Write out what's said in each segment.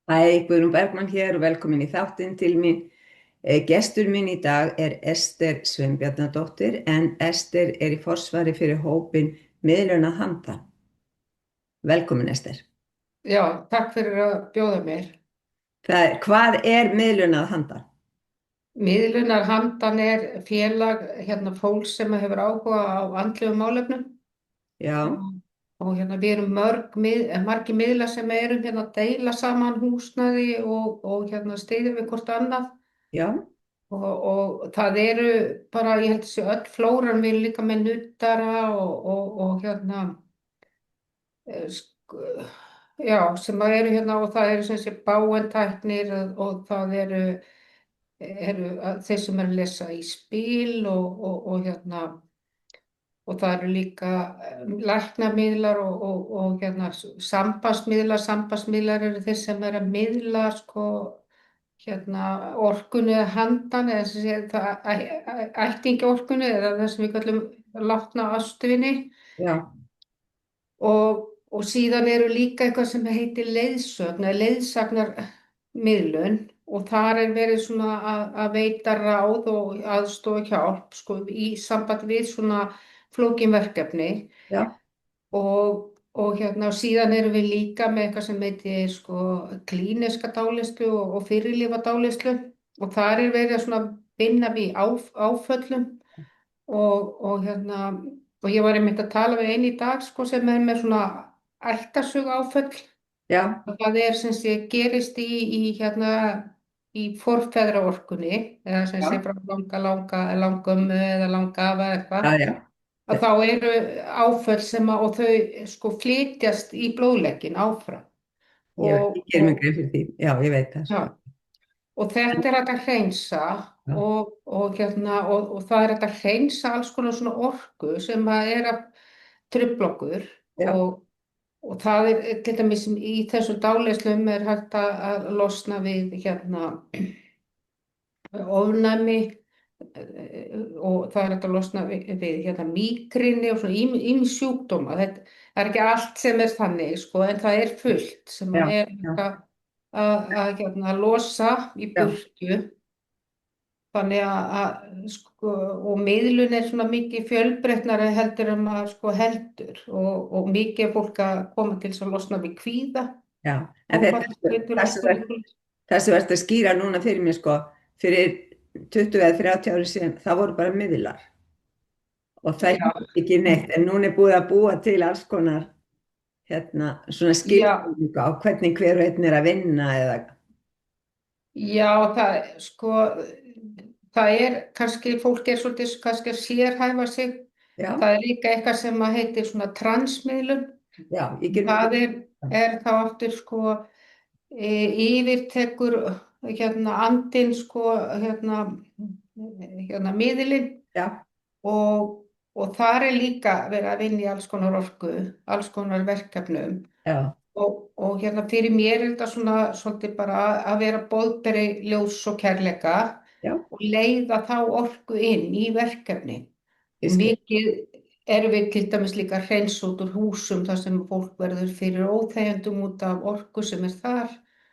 Hæ, Guðrún Bergmann hér og velkomin í þáttinn til mín. Gestur minn í dag er Ester Sveinbjarnardóttir en Ester er í forsvari fyrir hópinn Miðlunað handan. Velkomin Ester. Já, takk fyrir að bjóða mér. Hvað er Miðlunað handan? Miðlunar handan er félag fólks sem hefur áhuga á andlegum málefnum Já, og, og við erum margir miðlar sem erum að deila saman húsnæði og styðja við hvort annað já, og það eru bara, ég held að sé öll flóran, við erum líka með nuddara já, sem að eru og það eru sem sé báentæknir og það eru þeir sem eru að lesa í spil og það eru líka læknamiðlar og sambandsmiðlar eru þeir sem eru að miðla orkunni eða handan eða sem sé það ættingjaorkunni eða það sem við kallum látna ástvini já, og síðan eru líka eitthvað sem heitir leiðsögn eða leiðsagnarmiðlun og þar er verið svona að veita ráð og aðstoð og hjálp í samband við svona flókin verkefni já, og síðan erum við líka með eitthvað sem heitir klíniska dáleiðslu og fyrirlifa dáleiðslu og þar er verið að svona vinna við áföllum og ég var einmitt að tala við einn í dag sem er með svona ættarsögu áföll já, og það er sem sé gerist í forfeðraorkunni eða sem sé já, frá langömmu eða langafa eitthvað já, já, að þá eru áföll og þau flytjast í blóðlegginn áfram já, ég og, ger mig og, grein fyrir því. Já, ég veit það, já, sko. og þetta er hægt að hreinsa Já, og það er hægt að hreinsa alls konar svona orku sem að er að trufla okkur já, og það er til dæmis í þessum dáleiðslum er hægt að losna við ofnæmi og það er hægt að losna við mígrini og svona ýmis sjúkdóma. Það er ekki allt sem er þannig en það er fullt sem já, að er já, hægt að losa í já, burtu. Þannig og miðlun er svona mikið fjölbreytnari heldur en maður heldur og mikið er fólk að koma til þess að losna við kvíða já. En og hvað getur það allt sem það sem verður að skýra núna fyrir mér, sko, fyrir 20 eða 30 ári síðan, það voru bara miðlar og það Já, er ekki neitt, en núna er búið að búa til alls konar svona já, skilningu á hvernig hver og einn er að vinna eða, já, það er kannski, fólk er svolítið kannski að sérhæfa sig. já, Það er líka eitthvað sem að heitir svona transmiðlun. já, ég ger mig Það grein fyrir er þá aftur yfirtekur andinn miðilinn það. og þar er líka verið að vinna í alls konar orku, alls konar verkefnum Já, og fyrir mér er þetta svona svolítið bara að vera boðberi ljós og kærleika já, og leiða þá orku inn í verkefni ég og skil, mikið erum við til dæmis líka að hreinsa út úr húsum þar sem fólk verður fyrir óþægjandum út af orku sem er þar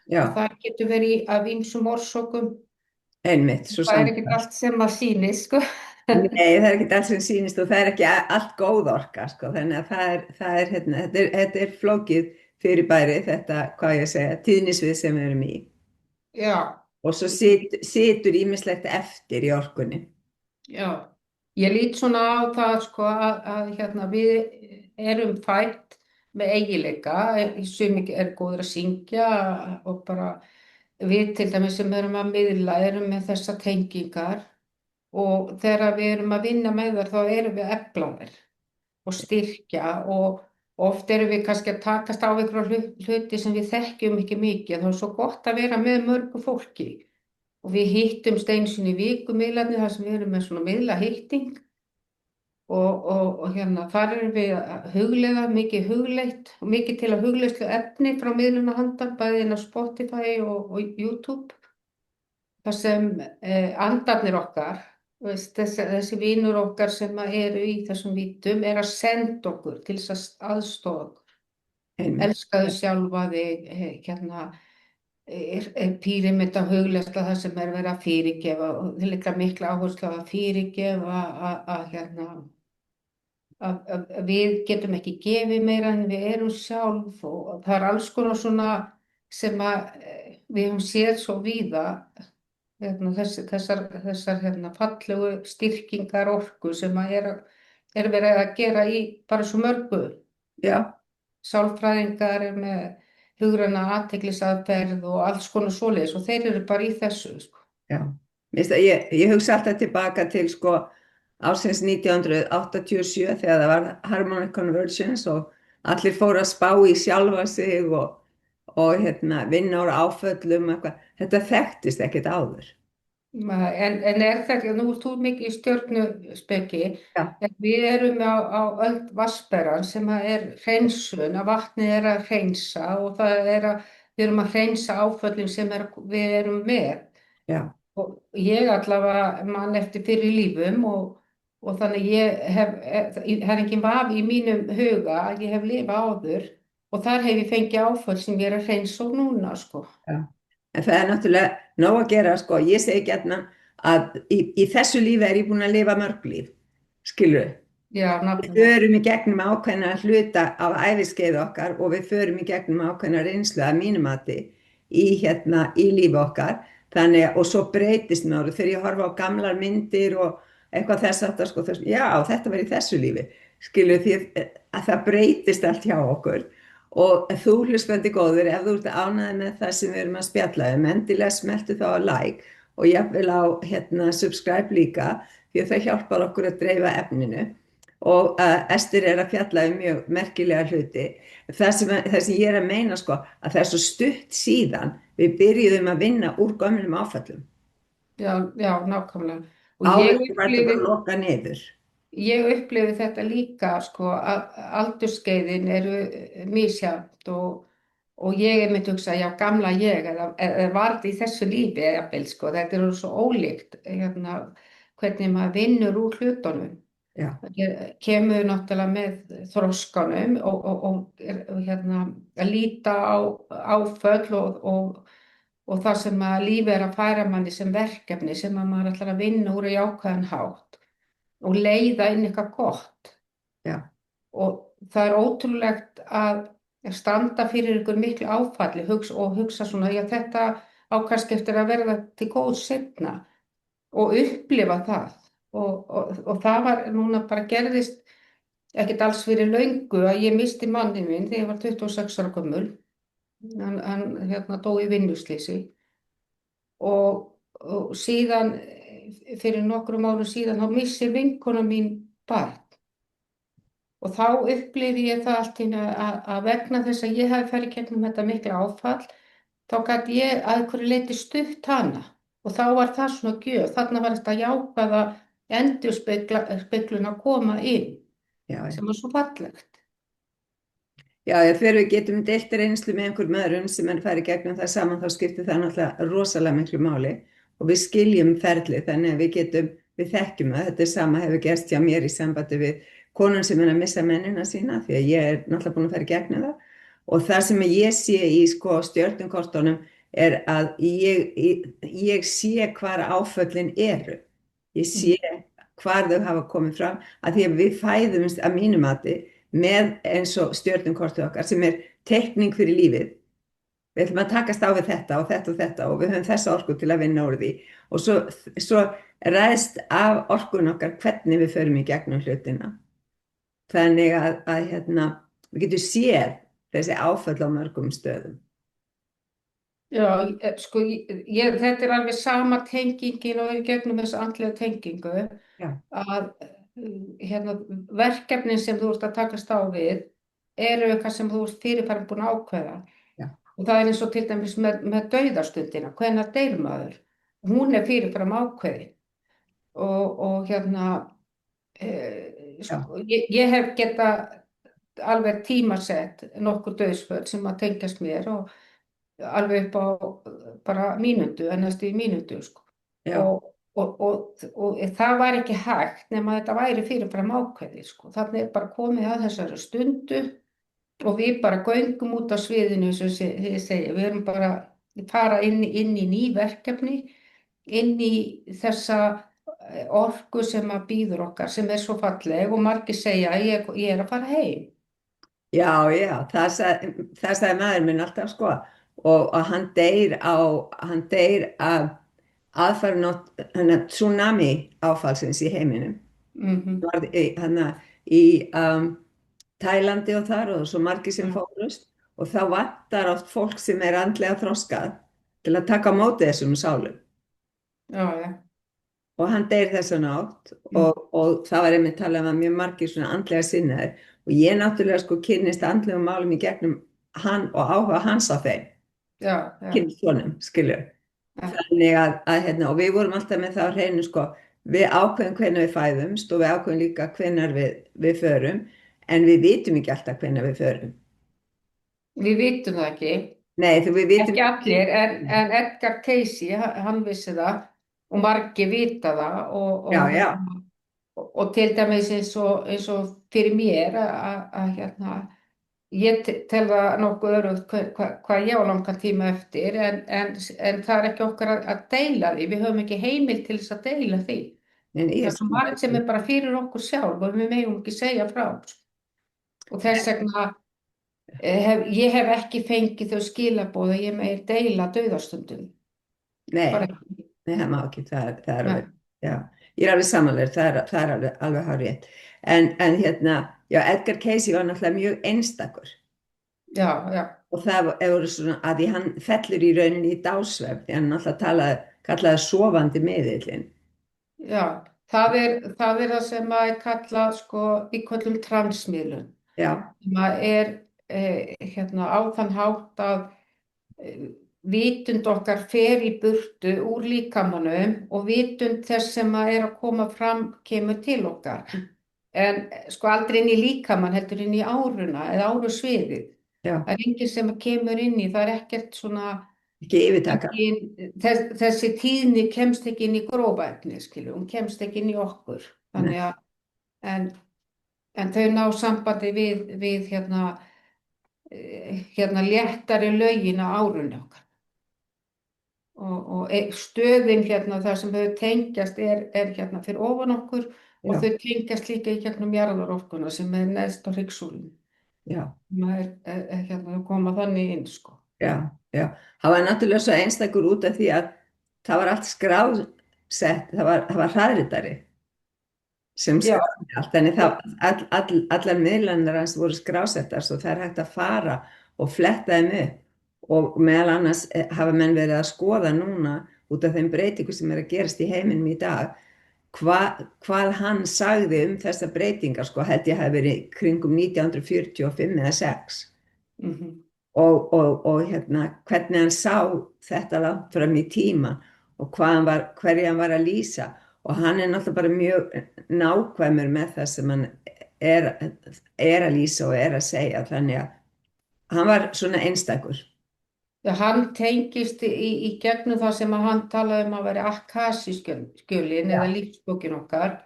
og já, það getur verið af ýmsum orsökum. einmitt, svo Það er ekkert samkvæmt. allt sem að sýnist. Nei, það er ekki allt sem sýnist og það er ekki allt góð orka, sko, þannig að þetta er flókið fyrirbæri, þetta, hvað ég að segja, tíðnisvið sem við erum í. Já, Og svo situr ýmislegt eftir í orkunni. já. Ég lít svona á það að við erum fætt með eiginleika, sumi er góður að syngja og bara við til dæmis sem erum að miðla erum með þessar tengingar og þegar við erum að vinna með þær þá erum við að efla þær og styrkja og oft erum við kannski að takast á einhverja hluti sem við þekkjum ekki mikið. Það er svo gott að vera með mörgu fólki og við hittumst einu sinni í viku miðlarnir þar sem við erum með svona miðla hitting og þar erum við að hugleiða, mikið hugleitt og mikið til að hugleiðslu efni frá miðluna handan, bæði inn á Spotify og YouTube. Það sem andarnir okkar, þessi vinur okkar sem eru í þessum vítum, er að senda okkur til þess að aðstofa okkur. Einmitt. Elskaðu sjálfa þig, er píramída hugleiðsla það sem er verið að fyrirgefa og það er líka mikla áherslu á að fyrirgefa að við getum ekki gefið meira en við erum sjálf og það er alls konar svona sem að við höfum séð svo víða þessar fallegu styrkingar orku sem að er verið að gera í bara svo mörgu. Já, Sálfræðingar er með hugræna athyglisaðferð og alls konar svoleiðis og þeir eru bara í þessu, sko. já. Ég hugsa alltaf tilbaka til sko ársins 1987 þegar það var Harmonic Convergence og allir fóru að spá í sjálfa sig og vinna úr áföllum eitthvað. Þetta þekktist ekkert áður. En er þetta, nú ert þú mikið í stjörnuspeki, Já. en við erum á öld vatnsberan sem að er hreinsun, að vatnið er að hreinsa og það er við erum að hreinsa áföllin sem við erum með. Já. Og ég allavega man eftir fyrir lífum og þannig það er engin vafi í mínum huga að ég hef lifað áður og þar hef ég fengið áföll sem ég er að hreinsa og núna, sko. Já. En það er náttúrulega nóg að gera, sko. Ég segi gjarnan að í þessu lífi er ég búin að lifa mörg líf, skilur. Já, Við nákvæmlega. förum í gegnum ákveðna hluta af æviskeið okkar og við förum í gegnum ákveðna reynslu að mínu mati í lífi okkar. Þannig, og svo breytist með ári þegar ég horfa á gamlar myndir og eitthvað þess aftar, sko, já, þetta var í þessu lífi, skilur, því að það breytist allt hjá okkur. Og þú hlustandi góður, ef þú ert ánægður með það sem við erum að spjalla endilega smeltu þá á like og jafnvel á subscribe líka því að það hjálpar okkur að dreifa efninu og Ester er að fjalla mjög merkilega hluti. Það sem ég er að meina, sko, að það er svo stutt síðan við byrjuðum að vinna úr gömlum áföllum. Já, nákvæmlega. Og Áður var þetta bara loka niður. Ég upplifi þetta líka, sko, að aldurskeiðin eru misjafnt og ég myndi hugsa, já, gamla ég, eða var þetta í þessu lífi, jafnvel, sko, þetta eru svo ólíkt, hvernig maður vinnur úr hlutunum. Já. Kemur náttúrulega með þroskanum og að líta á áföll og það sem að lífi er að færa manni sem verkefni sem að maður ætlar að vinna úr í ákveðan hátt og leiða inn eitthvað gott. Já. Og það er ótrúlegt að standa fyrir ykkur miklu áfalli og hugsa svona, já, þetta á kannski eftir að verða til góð seinna og upplifa það. Og það var núna bara gerðist ekkert alls fyrir löngu að ég misti manni minn þegar ég var 26 ára gömul. Hann dó í vinnuslysi og síðan fyrir nokkrum árum síðan þá missir vinkona mín barn og þá upplifi ég það allt í einu að vegna þess að ég hafi farið í gegnum þetta mikla áfall þá gat ég að einhverju leyti stutt hana og þá var það svona gjöf, þarna var þetta jákvæða endurspeglun að koma inn. Já, sem var svo fallegt. Já, þegar við getum deilt reynslu með einhverjum öðrum sem er farið gegnum það saman þá skiptir það náttúrulega rosalega miklu máli og við skiljum ferlið þannig að við þekkjum að þetta sama hefur gerst hjá mér í sambandi við konan sem er að missa mennina sína því að ég er náttúrulega búin að fara í gegnum það og það sem ég sé í stjörnukortunum er að ég sé hvar áföllin eru. Ég sé hvar þau hafa komið fram að því að við fæðumst að mínu mati með eins og stjörnukortið okkar sem er teikning fyrir lífið. Við ætlum að takast á við þetta og þetta og þetta og við höfum þessa orku til að vinna úr því og svo ræðst af orkun okkar hvernig við förum í gegnum hlutina. Þannig að við getum séð þessi áföll á mörgum stöðum. Já, sko, þetta er alveg sama tengingin og við gegnum þessu andlega tengingu að verkefnin sem þú ert að takast á við eru eitthvað sem þú ert fyrirfram búin að ákveða. Já. Og það er eins og til dæmis með dauðastundina, hvenær deyr maður. Hún er fyrirfram ákveðin og sko, ég hef getað alveg tímasett nokkur dauðsföll sem að tengjast mér og alveg upp á bara mínútu, næstu í mínútu, sko. Og það var ekki hægt nema þetta væri fyrirfram ákveðið, sko. Þannig er bara komið að þessari stundu og við bara göngum út á sviðinu, sem ég segi, við erum bara fara inn í ný verkefni, inn í þessa orku sem að býður okkar, sem er svo falleg og margir segja ég er að fara heim. Já, já, það sagði maður minn alltaf sko og hann deyr af aðfaranótt tsunami áfallsins í heiminum. Mhm. Varð í Tælandi og þar og svo margir sem Já, fórust og þá vantar oft fólk sem er andlega þroskað til að taka á móti þessum sálum já, já. og hann deyr þessa nótt Mm. og það var einmitt talað um að mjög margir svona andlega sinnaðir og ég náttúrulega sko kynnist andlegum málum í gegnum hann og áhuga hans á þeim, Já, já, kynnist honum, skilur. já. Þannig hérna, og við vorum alltaf með það á hreinu sko, við ákveðum hvenær við fæðumst og við ákveðum líka hvenær við förum, en við vitum ekki alltaf hvenær við förum. Við vitum það ekki. Nei, þú við vitum Ekki allir, en Edgar Cayce, hann vissi það og margir vita það Já, já, og til dæmis eins og fyrir mér hérna, ég tel það nokkuð örugt hvað ég á langan tíma eftir en það er ekki okkar að deila því, við höfum ekki heimild til þess að deila því. en Það ég er svo margt sem er bara fyrir okkur sjálf og við megum ekki segja frá. Og þess vegna ég hef ekki fengið þau skilaboð að ég megi deila dauðastundum. Nei, Bara ekki. nei, það má ekki, það er Nei. alveg, já, ég er alveg samanlega, það er alveg hárétt. En hérna, já, Edgar Cayce var náttúrulega mjög einstakur Já, já, og það er svona að því hann fellur í rauninni í dásvefn, því hann náttúrulega kallaði sofandi miðillinn. já. Það er það sem að er kallað sko í köllum transmiðlun. Já, Sem að er hérna á þann hátt að vitund okkar fer í burtu úr líkamanum og vitund þess sem að er að koma fram kemur til okkar. En sko aldrei inn í líkamann heldur inn í áruna eða árusviðið. já, Það er enginn sem kemur inn í, það er ekkert svona, ekki yfirtaka. þessi tíðni kemst ekki inn í grófa efni, skilur, hún kemst ekki inn í okkur. Þannig að, en þau ná sambandi við hérna léttari lögin á árunni okkar. Og stöðin hérna, það sem þau tengjast er hérna fyrir ofan okkur Já, og þau tengjast líka í gegnum jarðarorkuna sem er neðst á hryggsúlunni. já, Maður hérna koma þannig inn, sko. já, já. Það var náttúrulega svo einstakur út af því að það var allt skrásett, það var hraðritari sem Já, skráði allt, þannig allar miðlanir hans voru skrásettar svo það er hægt að fara og fletta þeim upp og meðal annars hafa menn verið að skoða núna út af þeim breytingu sem er að gerast í heiminum í dag hvað hann sagði þessar breytingar, sko, held ég hafi verið kringum 1945 eða 6 mhm. og hérna, hvernig hann sá þetta langt fram í tíma og hverju hann var að lýsa og hann er náttúrulega bara mjög nákvæmur með það sem hann er að lýsa og er að segja, þannig að hann var svona einstakur. Já, hann tengist í gegnum það sem að hann talaði um að vera Akasí-skjölin eða lífsbókin okkar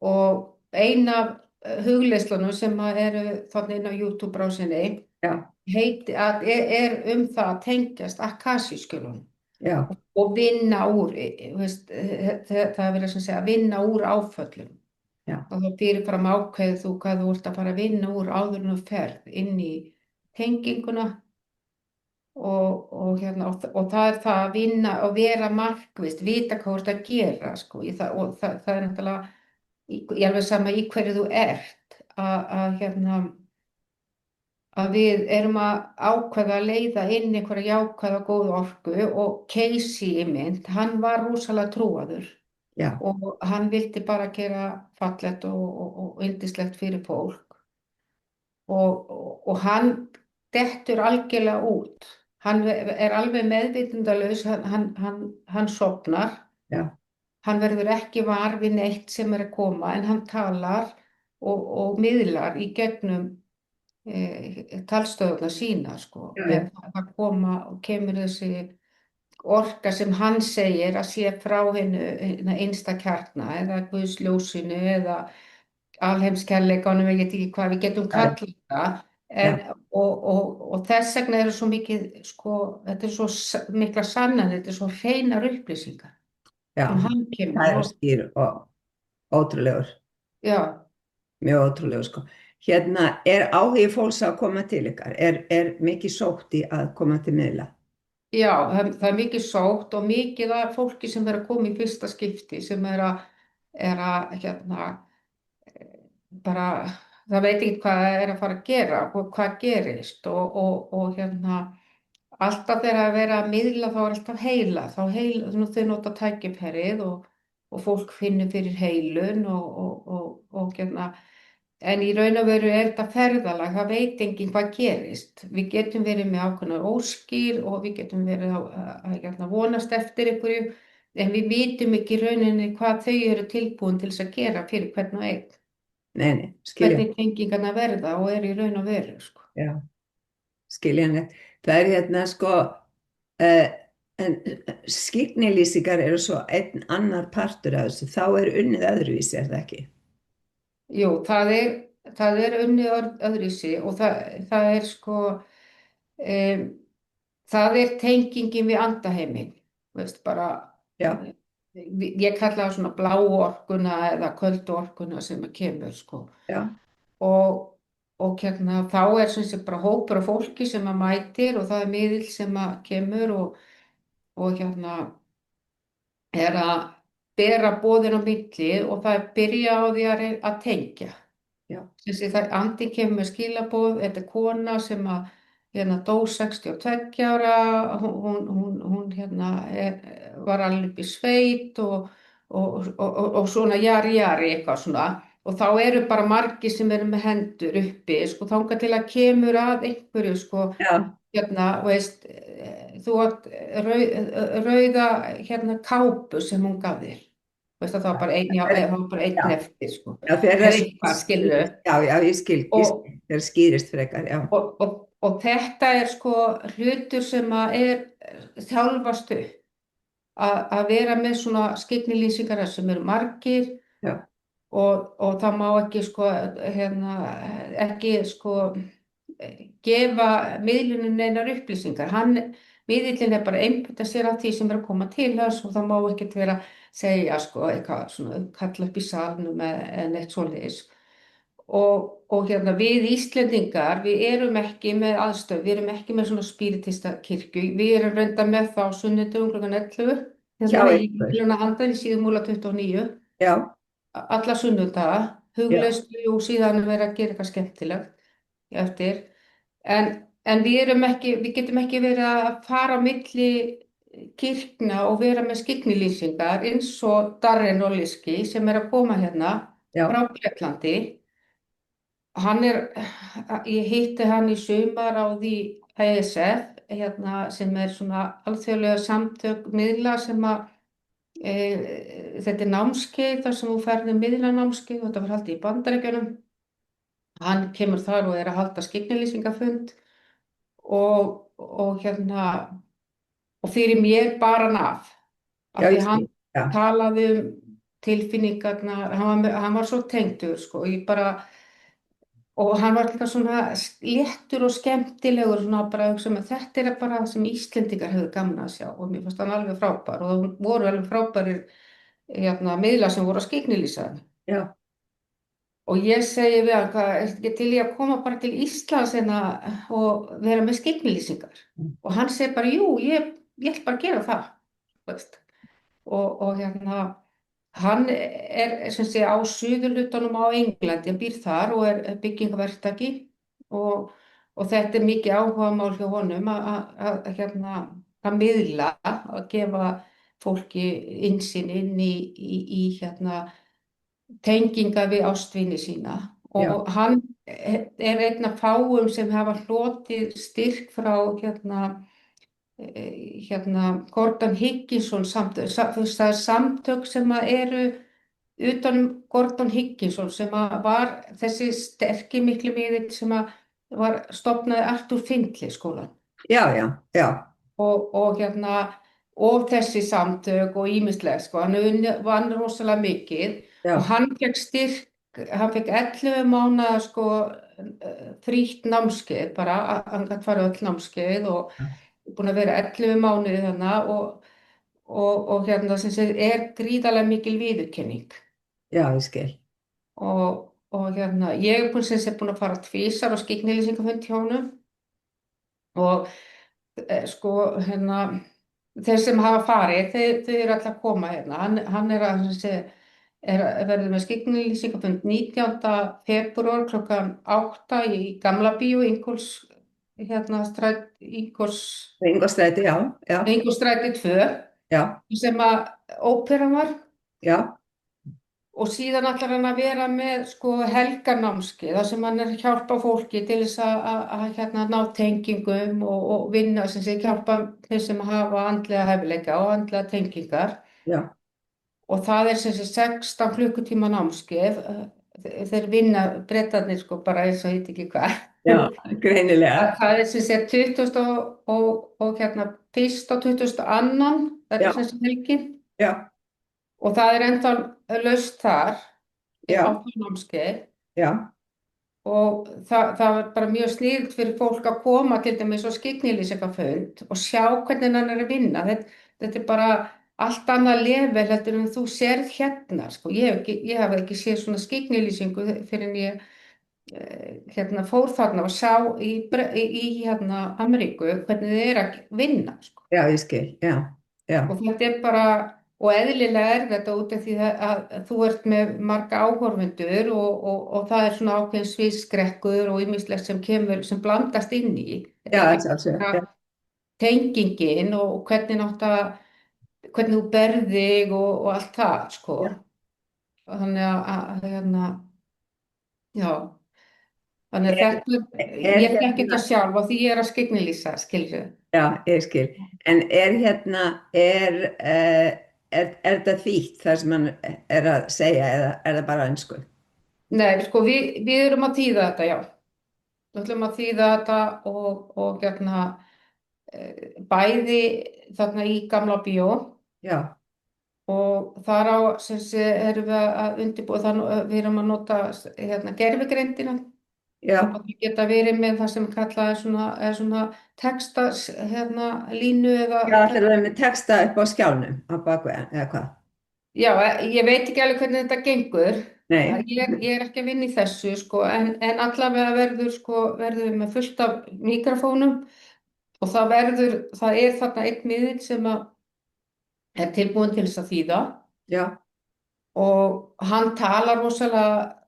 og ein af hugleiðslunum sem að eru þannig inn á YouTube-brásinni Já, er það að tengjast Akasí-skjölunum já, og vinna úr, veist, það er verið að segja vinna úr áföllum. já, Og þá fyrirfram ákveðið þú hvað þú ert að fara að vinna úr áður en þú ferð inn í tenginguna og það er það að vinna og vera markvisst, vita hvað þú ert að gera, sko, og það er náttúrulega, ég alveg sama í hverju þú ert, að við erum að ákveða að leiða inn einhverja jákvæða góða orku og Cayce í mynd, hann var rosalega trúaður já, og hann vildi bara gera fallegt og yndislegt fyrir fólk og hann dettur algjörlega út. Hann er alveg meðvitundalaus, hann sofnar, já, hann verður ekki var við neitt sem er að koma en hann talar og miðlar í gegnum talstöðuna sína, sko. já, já, En það koma og kemur þessi orka sem hann segir að sé frá hennu einsta kjarna eða guðsljósinu eða alheimskærleikanum, ég veit ekki hvað við getum kallað það, En, já, og þess vegna eru svo mikið, sko, þetta er svo mikla sannan, þetta er svo hreinar upplýsingar já, sem hann kemur það er og skýr og ótrúlegur, já, mjög ótrúlegur sko. Hérna, er áhugi fólks að koma til ykkar? Er mikið sótt í að koma til miðla? já, það er mikið sótt og mikið af fólki sem er að koma í fyrsta skipti sem er að hérna, bara, það veit ekki hvað það er að fara að gera og hvað gerist og hérna, alltaf þegar að vera að miðla þá er alltaf heila, þau nota tækifærið og fólk finnur fyrir heilun og hérna, en í raun og veru er þetta ferðalag, það veit enginn hvað gerist. Við getum verið með ákveðnar óskir og við getum verið að vonast eftir einhverju, en við vitum ekki í rauninni hvað þau eru tilbúin til þess að gera fyrir hvern og einn, Nei, nei, skilja, hvernig tengingarna verða og er í raun og veru, sko. já, skiljanlegt. Það er hérna sko, uh, en skyggnilýsingar eru svo einn annar partur af þessu, þá er unnið öðruvísi, er það ekki? Jú, það er unnið öðruvísi og það er sko, um, það er tengingin við andaheiminn, veist, bara, Já, ég kalla það svona bláu orkuna eða köldu orkuna sem kemur, sko. já, Og, og hérna, þá er sem sé bara hópur af fólki sem að mætir og það er miðill sem að kemur og hérna er að bera boðin á milli og það er byrja á því að tengja. já, Þessi það andi kemur með skilaboð, þetta er kona sem að hérna dó 62 ára, hún hérna var alveg upp í sveit og svona jari eitthvað svona og þá eru bara margir sem eru með hendur uppi, sko, þangað til að kemur að einhverju, sko, já, hérna, veist, þú átt rauða hérna kápu sem hún gaf þér, veist að það var bara einn, já, það var bara einn já, eftir, sko, já, þegar eða það eitthvað, skilur. skýrist, já, já, Og, þegar skýrist frekar, já, og þetta er sko hlutur sem að þjálfast upp að vera með svona skyggnilýsingar sem eru margir já, og það má ekki sko, hérna, ekki sko gefa miðlunin neinar upplýsingar. Miðillin er bara einbytta sér af því sem er að koma til þess og það má ekkert vera að segja sko eitthvað svona kalla upp í salnum eða neitt svoleiðis. Og hérna við Íslendingar, við erum ekki með aðstöð, við erum ekki með svona spíritista kirkju, við erum reynda með þá sunnudöfum klukkan 11, hjá hérna í ykkur, Luna Handan í Síðumúla 29, já, alla sunnudaga, já, hugleiðslu og síðan vera að gera eitthvað skemmtilegt eftir. En við getum ekki verið að fara á milli kirkna og vera með skyggnilýsingar eins og Darren Oliski sem er að koma hérna já, frá Bretlandi. Ég hitti hann í sumar á því ESF, hérna, sem er svona alþjóðlega samtök miðla sem að þetta er námskeið þar sem þú ferði miðlanámskeið og þetta var haldið í Bandaríkjunum. Hann kemur þar og er að halda skyggnilýsingafund og hérna og fyrir mér bar hann af já, því ég hann skil, já, talaði um tilfinningarnar, hann var svo tengdur sko, ég bara og hann var líka svona léttur og skemmtilegur svona bara að hugsa með þetta er bara það sem Íslendingar hefur gaman að sjá og mér fannst hann alveg frábær og það voru alveg frábærir hérna, miðlar sem voru að skyggnilýsa þeim já, og ég segi við hann hvað er ekki til ég að koma bara til Íslands hérna og vera með skyggnilýsingar og hann segi bara jú, ég ætla bara að gera það veist. Og hérna hann er sem sé á suðurlutanum á Englandi, hann býr þar og er byggingaverktaki og þetta er mikið áhugamál hjá honum hérna, að miðla, að gefa fólki innsýn inn í hérna, tenginga við ástvini sína já, og hann er einn af fáum sem hafa hlotið styrk frá hérna Gordon Higginson samtök, það er samtök sem að eru utan Gordon Higginson sem að var þessi sterki miklu miðill sem að var stofnaði Arthur Findlay skólan já, já, já, og hérna og þessi samtök og ýmislegt sko, vann rosalega mikið og já, hann fekk styrk hann fekk 11 mánaða sko frítt námskeið bara, hann gæti farið öll námskeið og búin að vera 11 mánuði þannig og hérna sem sé er gríðarlega mikil viðurkenning já, ég skil. og hérna ég er búin sem sé búin að fara tvisar á skyggnileysingafund hjá honum og sko hérna þeir sem hafa farið, þau eru alltaf að koma hérna, hann er að sem sé verður með skyggnileysingafund 19. febrúar klukkan 8 í Gamla bíó, hérna Ingolstræti, já, já, Ingólfsstræti 2 já, sem að óperan var já, og síðan ætlar hann að vera með sko helgarnámskeið þar sem hann er að hjálpa fólki til þess að hérna ná tengingum og vinna sem sé hjálpa þeir sem hafa andlega hæfileika og andlega tengingar já, og það er sem sé 16 klukkutíma námskeið þeir vinna Bretarnir sko bara eins og ég veit ekki hvað já, greinilega. það er sem sé 20. og hérna 1. og 22. það Já, er sem sé helgin já, og það er ennþá laust þar já, á það námskeið já, og það var bara mjög sniðugt fyrir fólk að koma til dæmis á skyggnileysingafund og sjá hvernig hann er að vinna. Þetta er bara allt annað level heldur en þú sérð hérna. Sko. Ég hef ekki séð svona skyggnileysing fyrir en ég hérna, fór þarna og sá í hérna, Ameríku hvernig þið er að vinna. Sko. já, ég skil, já, já, Og þetta er bara, og eðlilega er þetta út af því að þú ert með marga áhorfendur og það er svona ákveðin sviðskrekkur og ýmislegt sem kemur, sem blandast inn í. já, Þetta er ekki sjálfsög, bara já, tengingin og hvernig þú berð þig og allt það, sko. já, Þannig að hérna, já, þannig að er, þetta, er ég þekki hérna, þetta sjálf og því ég er að skygnilýsa, skilju. já, ég skil, en er hérna, er þetta þýtt það sem hann er að segja eða er það bara á ensku? Nei, sko, við erum að þýða þetta, já. Við ætlum að þýða þetta og hérna, bæði þarna í Gamla bíó Já, og þar á sem sé erum við að undirbúa þannig við erum að nota hérna, gervigreindina já, og það geta verið með það sem kallað er svona texta hérna, línu eða já, það er að vera með texta upp á skjánum á bakveg, eða hvað? já, ég veit ekki alveg hvernig þetta gengur. Nei, Ég er ekki að vinna í þessu sko, en allavega verður við með fullt af mikrofónum og það er þarna einn miðill sem er tilbúin til þess að þýða já, og hann talar rosalega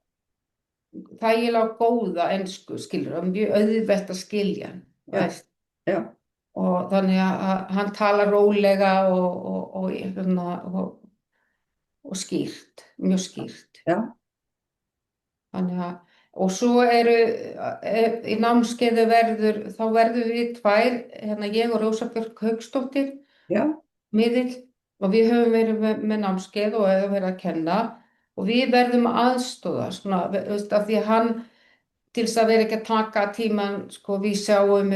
þægilega góða ensku, skilur, og mjög auðvelt að skilja hann, já, veist. já, Og þannig að hann talar rólega og skýrt, mjög skýrt. já, Þannig að, og svo í námskeiðu þá verður við tvær, hérna ég og Rósa Björk Hauksdóttir, já, miðill, og við höfum verið með námskeið og hefur verið að kenna og við verðum að aðstoða, svona, veist, af því að hann, til þess að vera ekki að taka tíman, sko, við sjáum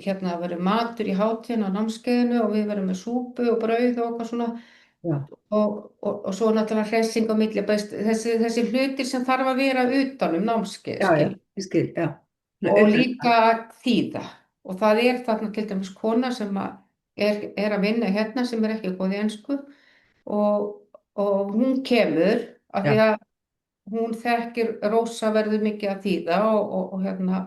hérna að vera matur í hátíðin á námskeiðinu og við verðum með súpu og brauð og eitthvað svona já, og svo náttúrulega hressing á milli, þessi hlutir sem þarf að vera utan námskeið, já, skil, ég skil, já. og líka þýða og það er þarna til dæmis kona sem er að vinna hérna sem er ekki góð í ensku og hún kemur af því Já, að hún þekkir Rósa verður mikið að þýða og hérna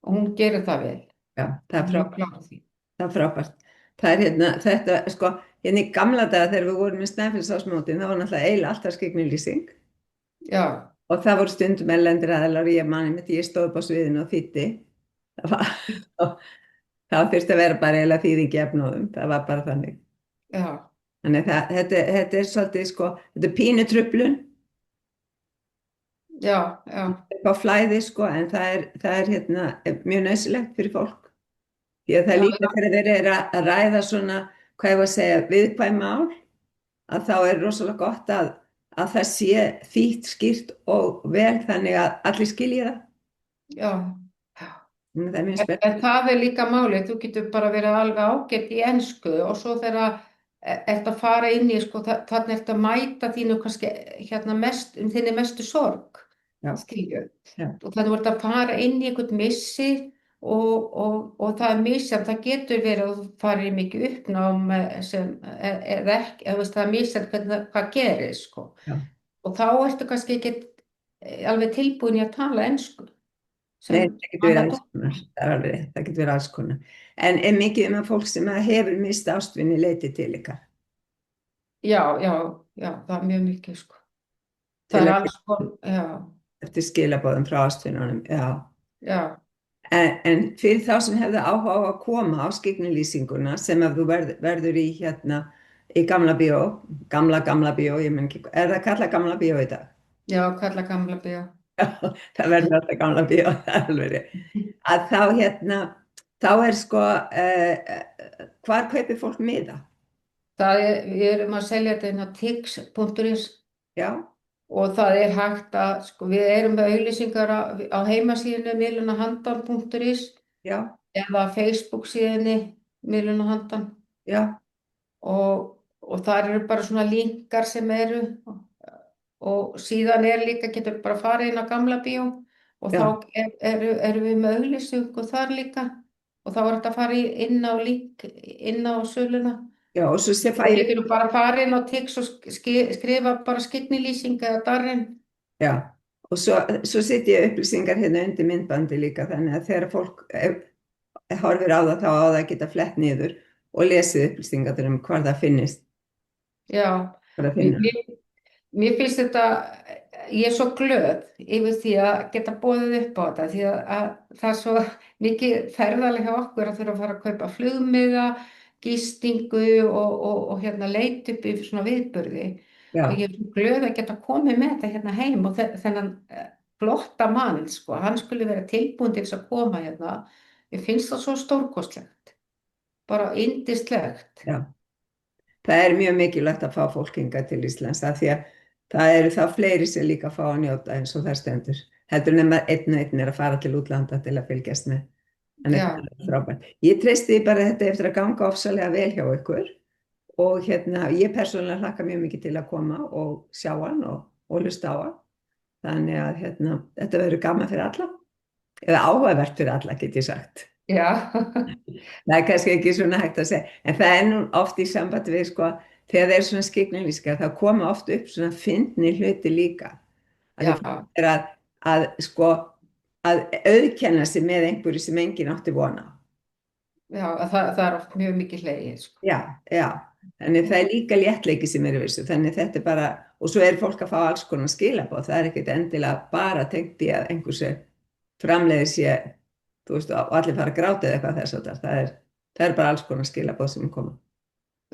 og hún gerir það vel já, það er hún er frábært, klár á því. það er frábært. Það er hérna, þetta, sko, hérna í gamla daga þegar við vorum í Snæfellsásmótin, það var náttúrulega eiginlega alltaf skyggnileysing Já, og það voru stundum erlendir aðilar og ég mani með því ég stóð upp á sviðinu og þýddi. Það var, það þurfti að vera bara eiginlega þýðing í efnóðum, það var bara þannig. já, Þannig að þetta er svolítið, sko, þetta er pínu truflun já, já, upp á flæði, sko, en það er hérna mjög nöðsilegt fyrir fólk. Því að það er já, líka þegar þeir eru að ræða svona, hvað ég var að segja, viðkvæm mál, að þá er rosalega gott að það sé þýtt, skýrt og vel þannig að allir skilji það. já. Þannig að það er mjög spennandi. En það er líka málið, þú getur bara verið alveg ágætt í ensku og svo þegar ert að fara inn í, sko, þarna ert að mæta þínu kannski hérna mest, þinni mestu sorg, já, skilju. já, Og þannig ert að fara inn í einhvern missi og það er misjafnt, það getur verið að þú farir í mikið uppnám sem eða ekki, eða veist, það er misjafnt hvernig hvað gerir, sko. já. Og þá ertu kannski ekki alveg tilbúin í að tala ensku Nei, sem það getur verið annað alls konar, það er alveg rétt, það getur verið alls konar. En er mikið um að fólk sem að hefur mist ástvini leiti til ykkar Já, já, já, það er mjög mikið, sko. Það til er að alls konar, já, eftir skilabóðum frá ástvinunum, já. já, En fyrir þá sem hefðu áhuga á að koma á skyggnilýsinguna sem ef þú verður í hérna í gamla bíó, gamla bíó, ég menn ekki, er það kallað gamla bíó í dag? já, kalla gamla bíó. Það verður alltaf gamla bíó, það er alveg rétt. Að þá hérna, þá er sko, hvar kaupir fólk miða? Við erum að selja þetta inn á tix.is Já, og það er hægt að, sko, við erum með auglýsingar á heimasíðunni miðlunahandan.is já, eða Facebook síðunni miðlunahandan já, og þar eru bara svona linkar sem eru og síðan líka, getur bara farið inn á gamla bíó og já, þá erum við með auglýsingu þar líka og þá er þetta að fara inn á link, inn á söluna. já, og svo sé fæ Og ég, getur bara farið inn á Tix og skrifa bara skyggnilýsing eða darren. já, og svo setja ég upplýsingar hérna undir myndbandi líka þannig að þegar fólk horfir á það þá á það að geta flett niður og lesið upplýsingar um hvar það finnist, Já, hvar það mér, finna. mér mér finnst þetta, ég er svo glöð yfir því að geta boðið upp á þetta því að það er svo mikið ferðalega hjá okkur að þurfa að fara að kaupa flugmiða, gistingu og hérna leit upp í svona viðburði og Já, ég er svo glöð að geta komið með þetta hérna heim og þennan flotta mann, sko, hann skulle vera tilbúin til þess að koma hérna. Ég finnst það svo stórkostlegt, bara yndislegt. já. Það er mjög mikilvægt að fá fólk hingað til Íslands af því að það eru þá fleiri sem líka fá að njóta eins og það stendur. Heldur nema einn og einn er að fara til útlanda til að fylgjast með. Þannig að Já, það er frábært. Ég treysti því bara þetta eftir að ganga ofsalega vel hjá ykkur og hérna ég persónulega hlakka mjög mikið til að koma og sjá hann og hlusta á hann. Þannig að hérna, þetta verður gaman fyrir alla eða áhugavert fyrir alla get ég sagt. já, Það er kannski ekki svona hægt að segja, en það er nú oft í sambandi við sko, þegar það er svona skyggnilýsingar, þá koma oft upp svona fyndni hluti líka. Að því já, fólk er sko, að auðkenna sig með einhverju sem enginn átti vona á. já, það er oft mjög mikið hlegið, sko. Já, já, þannig það er líka léttleiki sem er í þessu, þannig þetta er bara, og svo er fólk að fá alls konar skilaboð, það er ekkert endilega bara tengt í að einhversu framleiði sé, þú veist, og allir fara að gráta eða eitthvað þess að það er bara alls konar skilaboð sem koma.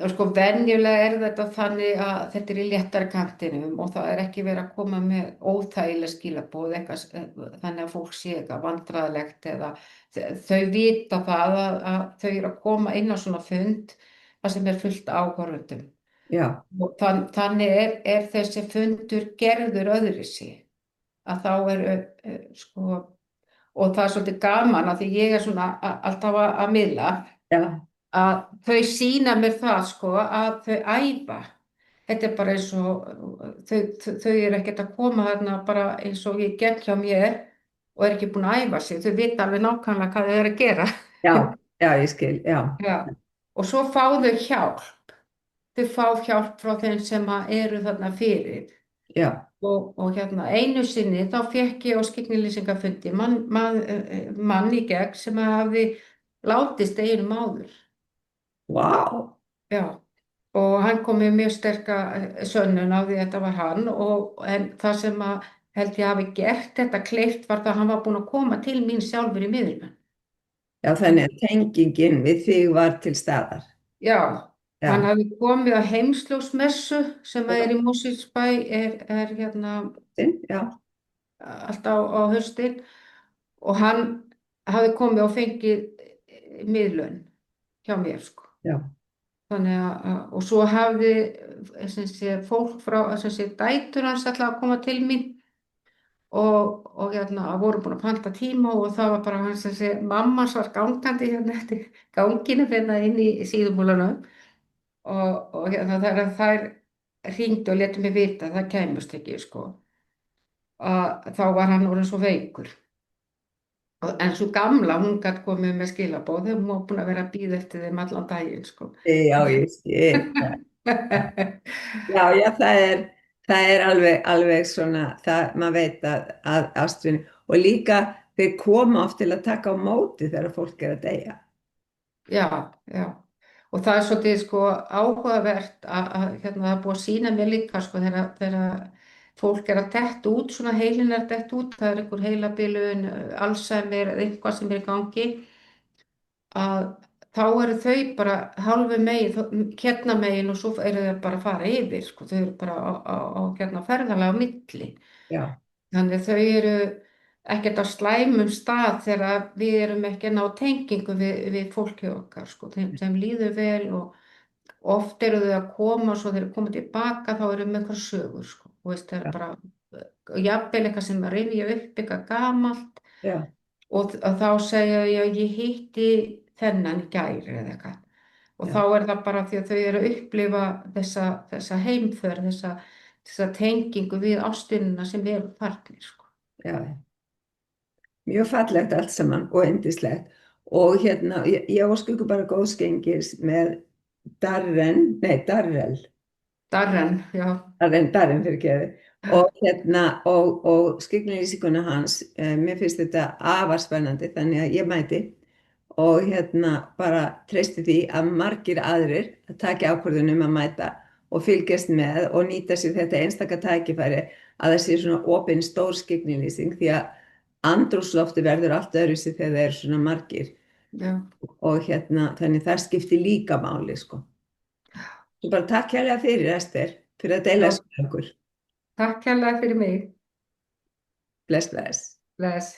Og sko venjulega er þetta þannig að þetta er í léttara kantinum og það er ekki verið að koma með óþægileg skilaboð eitthvað, þannig að fólk sé eitthvað vandræðalegt eða þau vita það að þau eru að koma inn á svona fund þar sem er fullt áhorfendum. Já, Og þannig er þessi fundur gerður öðruvísi að þá eru sko, og það er svolítið gaman að því ég er svona alltaf að miðla já, að þau sýna mér það, sko, að þau æfa. Þetta er bara eins og þau eru ekkert að koma þarna bara eins og ég gegn hjá mér og er ekki búin að æfa sig. Þau vita alveg nákvæmlega hvað þau eru að gera. já, já, ég skil, já, Já. Og svo fá þau hjálp. Þau fá hjálp frá þeim sem eru þarna fyrir. já, Og hérna einu sinni þá fékk ég á skyggnilýsingafundi mann í gegn sem hafði látist einum áður. vá, Já, og hann kom með mjög sterka sönnun á því að þetta var hann en það sem að held ég hafi gert þetta kleift var það að hann var búinn að koma til mín sjálfur í miðlunum. já, þannig að tengingin við þig var til staðar. Já, hann Já, hafi komið á heimsljósmessu sem er í Mosfellsbæ er hérna já, alltaf á haustin og hann hafi komið og fengið miðlun hjá mér, sko. já, Þannig og svo hafði sem sé, fólk frá, sem sé, dætur hans ætlaði að koma til mín og hérna voru búin að panta tíma og það var bara hans sem sé, mamma var gangandi hérna eftir ganginu hérna inn í síðumúlanum og hérna þegar þær hringdu og letu mig vita að það kæmust ekki, sko, að þá var hann orðinn svo veikur. En svo gamla, hún gæti komið með skilaboð þegar hún var búin að vera að bíða eftir þeim allan daginn, sko. Já, ég skil. Já, já, það er alveg svona, það, maður veit að ástvinni, og líka þeir koma oft til að taka á móti þegar fólk er að deyja. Já, já. Og það er svolítið sko áhugavert að hérna, það er búið að sýna mér líka sko þegar fólk er að detta út, svona heilin er að detta út, það er einhver heilabilun, Alzheimer eða eitthvað sem er í gangi, að þá eru þau bara hálfu megin, hérna megin og svo eru þau bara að fara yfir, sko, þau eru bara á hérna ferðalega á milli. Já, Þannig þau eru ekkert á slæmum stað þegar við erum ekki að ná tengingu við fólkið okkar, sko, þeim líður vel og oft eru þau að koma og svo þeir koma tilbaka þá eru með eitthvað sögur, sko, og veist, það er já, bara jafnvel eitthvað sem að rifja upp eitthvað gamalt já, og þá segja ég hitti þennan í gær eða eitthvað og já, þá er það bara því að þau eru að upplifa þessa heimför, þessa tengingu við ástunina sem eru farnir, sko. já. Mjög fallegt allt saman og yndislegt. Og hérna, ég óska ykkur bara góðs gengis með Darrell. Darren, já, Darren fyrir geði. Og hérna, og skyggnilýsinguna hans, mér finnst þetta afar spennandi, þannig að ég mæti og hérna bara treysti því að margir aðrir að taka ákvörðunum að mæta og fylgjast með og nýta sér þetta einstaka tækifæri að það sé svona opin stór skyggnilýsing því að andrúmslofti verður allt öðruvísi þegar það eru svona margir já. og hérna þannig það skiptir líka máli sko. Svo bara takk hérlega fyrir Ester fyrir að deila Já. þessu með okkur. Takk hérlega fyrir mig. Bless, bless. Bless.